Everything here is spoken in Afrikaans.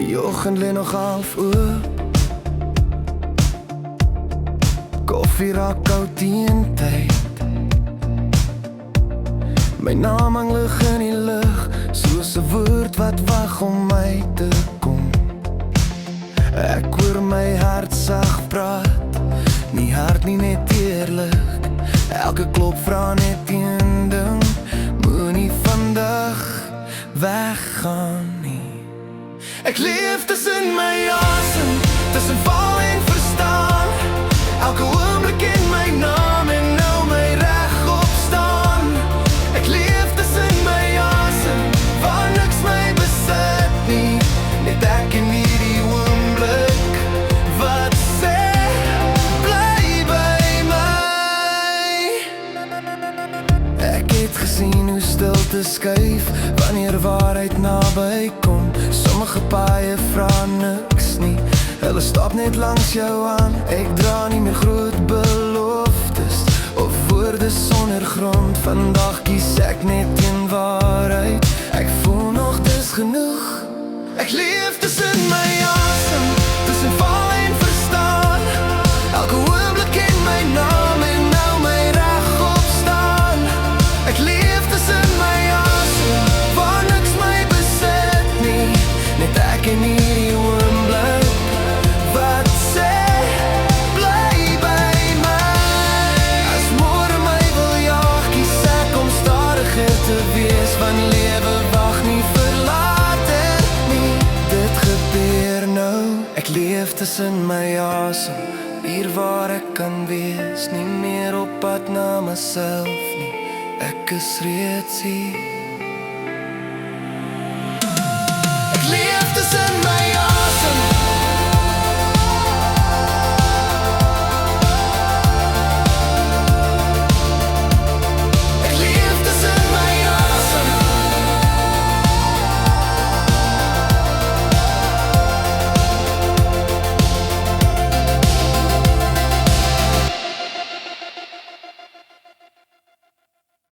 Die oggend lê nog half oop. Koffie raak koud teen tyd. My naam hang lig in die lug, soos 'n woord wat wag om my te kom. Ek hoor my hart sag praat, nie hard nie, net eerlik. Elke klop vra net een ding: moenie vandag weggaan nie. Ek leef tussen my asem, tussen val en verstaan. Elke oomblik in my naam en nou my reg opstaan. Ek leef tussen my asem, waar niks my besit nie. Net ek en hierdie oomblik wat sê, bly by my. Ek het gesien hoe stilte skuif wanneer waarheid naby kom. Sommige paaie vra niks nie, hulle stap net langs jou aan. Ek dra nie meer groot beloftes of woorde sonder grond. Vandag kies ek net een waarheid. Ek voel nog dis genoeg. Ek leef tussen my asem, tussen val en verstaan. Elke oomblik in my naam en nou my reg opstaan. Ek leef tussen my asem, waar niks my besit nie. Net ek en hierdie oomblik wat sê, bly by my. As môre my wil jaag, kies ek om stadiger te wees. Van lewe wag nie vir later nie. Dit gebeur nou. Ek leef tussen my asem, hier waar ek kan wees. Nie meer op pad na myself nie, ek is reeds hier.